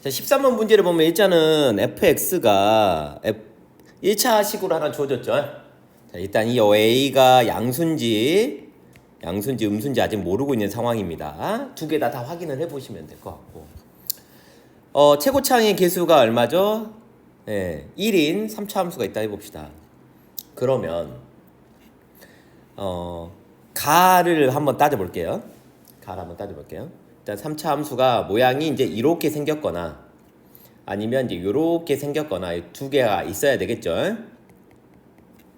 자, 13번 문제를 보면 일단은 fx가 1차 식으로 하나 주어졌죠. 자, 일단 이 a가 양수인지 음수인지 아직 모르고 있는 상황입니다. 두 개 다 확인을 해보시면 될 것 같고, 최고차항의 개수가 얼마죠? 네, 1인 3차 함수가 있다 해봅시다. 그러면 가를 한번 따져볼게요. 일단 3차 함수가 모양이 이제 이렇게 생겼거나 아니면 이제 이렇게 생겼거나 두 개가 있어야 되겠죠.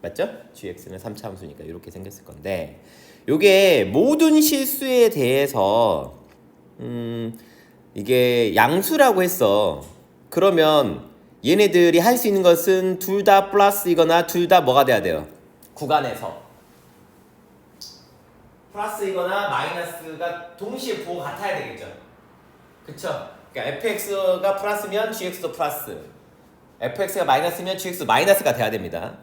맞죠? gx는 3차 함수니까 이렇게 생겼을 건데, 요게 모든 실수에 대해서 이게 양수라고 했어. 그러면 얘네들이 할 수 있는 것은 둘 다 플러스이거나 둘 다 뭐가 돼야 돼요? 구간에서 플러스이거나 마이너스가 동시에 부호 같아야 되겠죠. 그쵸? 그러니까 fx가 플러스면 gx도 플러스, fx가 마이너스면 gx도 마이너스가 돼야 됩니다.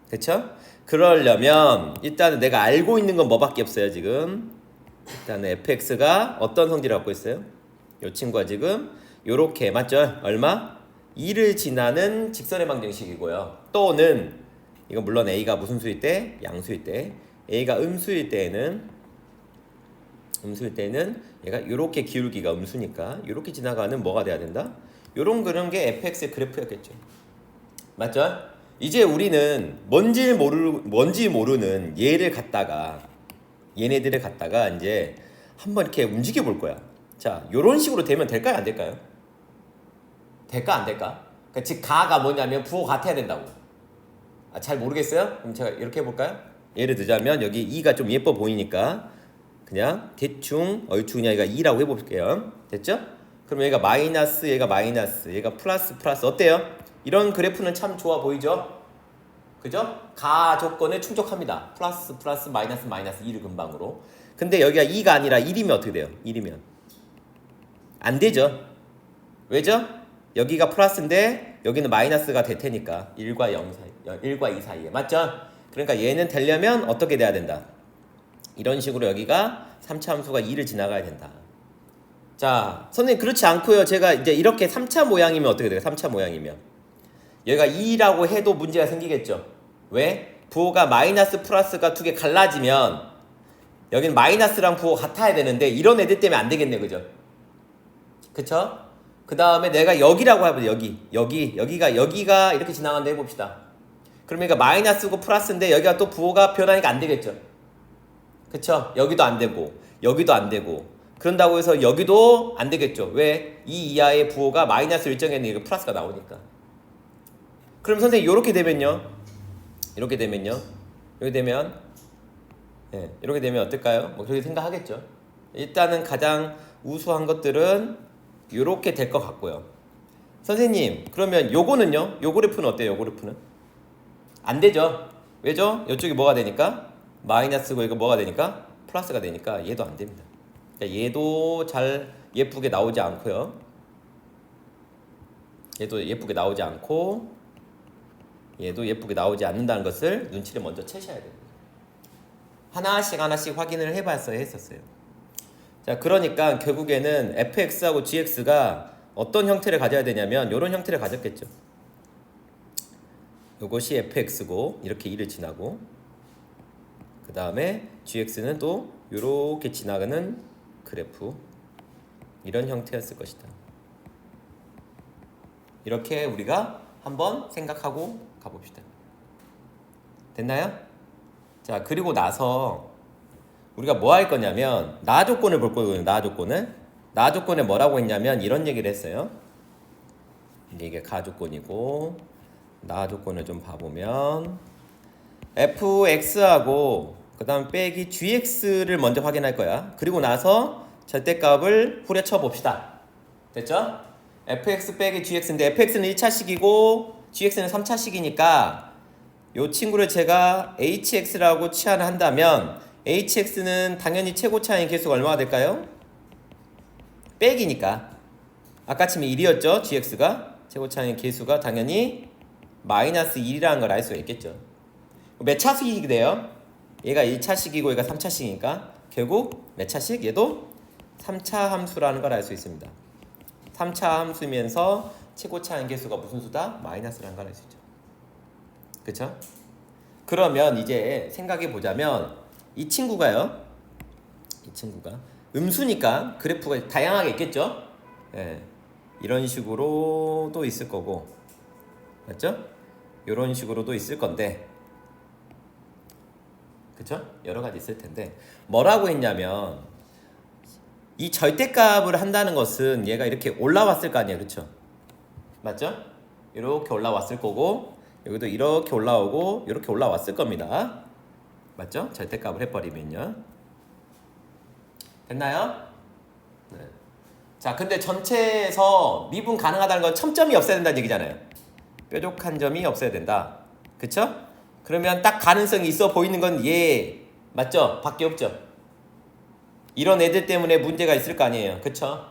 그쵸? 그러려면 일단은 내가 알고 있는 건 뭐밖에 없어요. 지금 일단은 fx가 어떤 성질을 갖고 있어요? 이 친구가 지금 요렇게, 맞죠? 얼마? 2를 지나는 직선의 방정식이고요. 또는 이건 물론 a가 무슨 수일 때? 양수일 때. a가 음수일 때는 얘가 요렇게 기울기가 음수니까 요렇게 지나가는 뭐가 돼야 된다? 요런 그런 게 fx의 그래프였겠죠. 맞죠? 이제 우리는 뭔지 모르는 얘네들을 갖다가 이제 한번 이렇게 움직여 볼 거야. 자, 요런 식으로 되면 될까요? 안 될까요? 될까 안 될까? 그러니까 즉 가가 뭐냐면 부호 같아야 된다고. 잘 모르겠어요? 그럼 제가 이렇게 해볼까요? 예를 들자면 여기 2가 좀 예뻐 보이니까 그냥 대충 얼추 그냥 얘가 2라고 해볼게요. 됐죠? 그럼 얘가 마이너스, 얘가 플러스 어때요? 이런 그래프는 참 좋아 보이죠? 그죠? 가 조건에 충족합니다. 플러스 마이너스 2를 근방으로. 근데 여기가 2가 아니라 1이면 어떻게 돼요? 1이면 안 되죠. 왜죠? 여기가 플러스인데 여기는 마이너스가 될 테니까 1과 2 사이에. 맞죠? 그러니까 얘는 되려면 어떻게 돼야 된다? 이런 식으로 여기가 3차 함수가 2를 지나가야 된다. 자, 선생님 그렇지 않고요. 제가 이제 이렇게 3차 모양이면 어떻게 돼요? 3차 모양이면 여기가 2라고 해도 문제가 생기겠죠. 왜? 부호가 마이너스 플러스가 두 개 갈라지면 여기는 마이너스랑 부호 같아야 되는데 이런 애들 때문에 안 되겠네. 그죠? 그쵸? 그 다음에 내가 여기라고 해보자. 여기가 이렇게 지나간다 해봅시다. 그러면 그러니까 마이너스고 플러스인데 여기가 또 부호가 변하니까 안 되겠죠. 그쵸? 여기도 안 되고 여기도 안 되고 그런다고 해서 여기도 안 되겠죠. 왜? 이 이하의 부호가 마이너스 일정에는 이거 플러스가 나오니까. 그럼 선생님 이렇게 되면요. 이렇게 되면 어떨까요? 뭐 그렇게 생각하겠죠. 일단은 가장 우수한 것들은 이렇게 될 것 같고요. 선생님 그러면 요거는요? 요 그래프는 어때요? 요 그래프는 안 되죠. 왜죠? 이쪽이 뭐가 되니까? 마이너스고 이거 뭐가 되니까? 플러스가 되니까 얘도 안 됩니다. 그러니까 얘도 잘 예쁘게 나오지 않고요. 얘도 예쁘게 나오지 않고 얘도 예쁘게 나오지 않는다는 것을 눈치를 먼저 채셔야 됩니다. 하나씩 확인을 했었어요. 자, 그러니까 결국에는 fx하고 gx가 어떤 형태를 가져야 되냐면 이런 형태를 가졌겠죠. 이것이 fx고 이렇게 2를 지나고 그 다음에 gx는 또 이렇게 지나가는 그래프, 이런 형태였을 것이다. 이렇게 우리가 한번 생각하고 가봅시다. 됐나요? 자, 그리고 나서 우리가 뭐 할 거냐면 나 조건을 볼 거거든요. 나 조건에 뭐라고 했냐면 이런 얘기를 했어요. 이게 가 조건이고 나 조건을 좀 봐보면 fx하고 그 다음 빼기 gx를 먼저 확인할 거야. 그리고 나서 절대값을 후려쳐 봅시다. 됐죠? fx 빼기 gx인데 fx는 1차식이고 gx는 3차식이니까 이 친구를 제가 hx라고 치환을 한다면 hx는 당연히 최고차항의 개수가 얼마가 될까요? 빼기니까 아까 치면 1이었죠. gx가 최고차항의 개수가 당연히 마이너스 1이라는 걸 알 수가 있겠죠. 몇 차식이 돼요? 얘가 1차식이고 얘가 3차식이니까 결국 몇 차식? 얘도 3차 함수라는 걸 알 수 있습니다. 3차 함수면서 최고차 한계수가 무슨 수다? 마이너스라는 걸 알 수 있죠. 그쵸? 그러면 이제 생각해 보자면 이 친구가요. 이 친구가 음수니까 그래프가 다양하게 있겠죠? 예. 이런 식으로도 있을 거고, 맞죠? 이런 식으로도 있을 건데, 그쵸? 여러 가지 있을 텐데, 뭐라고 했냐면 이 절대값을 한다는 것은 얘가 이렇게 올라왔을 거 아니에요, 그쵸? 맞죠? 이렇게 올라왔을 거고, 여기도 이렇게 올라오고 이렇게 올라왔을 겁니다. 맞죠? 절대값을 해버리면요. 됐나요? 네. 자, 근데 전체에서 미분 가능하다는 건 첨점이 없어야 된다는 얘기잖아요. 뾰족한 점이 없어야 된다. 그쵸? 그러면 딱 가능성이 있어 보이는 건 얘 맞죠? 밖에 없죠. 이런 애들 때문에 문제가 있을 거 아니에요. 그쵸?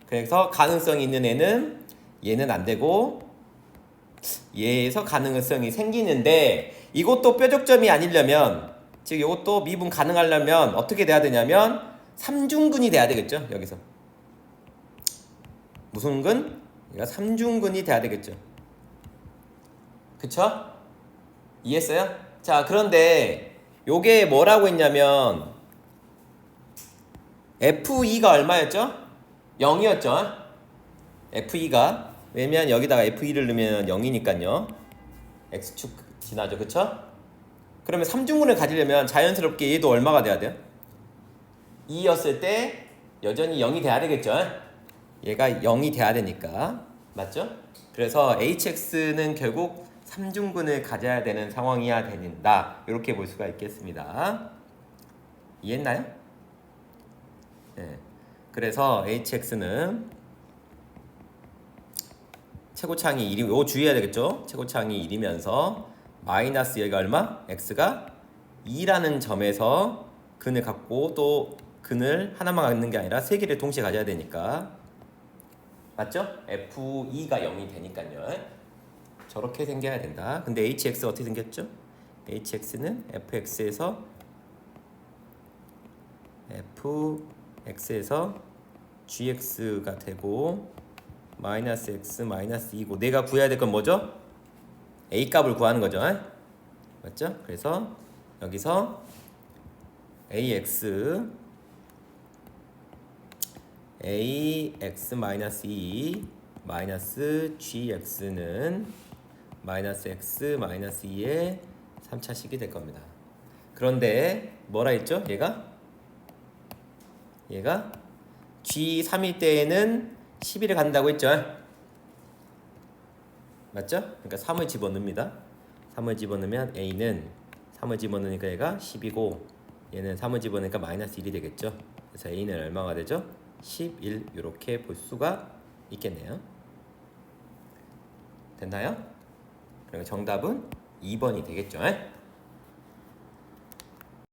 그래서 가능성이 있는 애는 얘는 안 되고 얘에서 가능성이 생기는데, 이것도 뾰족점이 아니려면, 즉 이것도 미분 가능하려면 어떻게 돼야 되냐면 3중근이 돼야 되겠죠. 여기서 무슨 근? 얘가 3중근이 돼야 되겠죠. 그쵸? 이해했어요? 자, 그런데 요게 뭐라고 했냐면 F2가 얼마였죠? 0이었죠? F2가, 왜냐면 여기다가 F2를 넣으면 0이니까요. X축 지나죠. 그쵸? 그러면 3중근을 가지려면 자연스럽게 얘도 얼마가 돼야 돼요? 2였을 때 여전히 0이 돼야 되겠죠? 얘가 0이 돼야 되니까. 맞죠? 그래서 hx는 결국 3중근을 가져야 되는 상황이야 된다. 이렇게 볼 수가 있겠습니다. 이해했나요? 네. 그래서 hx는 최고차항이 1이, 요 주의해야 되겠죠? 최고차항이 1이면서 마이너스 여기가 얼마? x가 2라는 점에서 근을 갖고, 또 근을 하나만 갖는 게 아니라 세 개를 동시에 가져야 되니까. 맞죠? F2가 0이 되니까요. 저렇게 생겨야 된다. 근데 hx가 어떻게 생겼죠? hx는 fx에서 gx가 되고 마이너스 x 마이너스 2고, 내가 구해야 될 건 뭐죠? a 값을 구하는 거죠. 맞죠? 그래서 여기서 ax 마이너스 2 마이너스 gx는 마이너스 x 마이너스 2의 3차식이 될 겁니다. 그런데 뭐라 했죠? 얘가 g3일 때에는 11을 간다고 했죠? 맞죠? 그러니까 3을 집어넣습니다. 3을 집어넣으면 a는 3을 집어넣으니까 얘가 10이고, 얘는 3을 집어넣으니까 마이너스 1이 되겠죠? 그래서 a는 얼마가 되죠? 11, 이렇게 볼 수가 있겠네요. 됐나요? 그리고 정답은 2번이 되겠죠?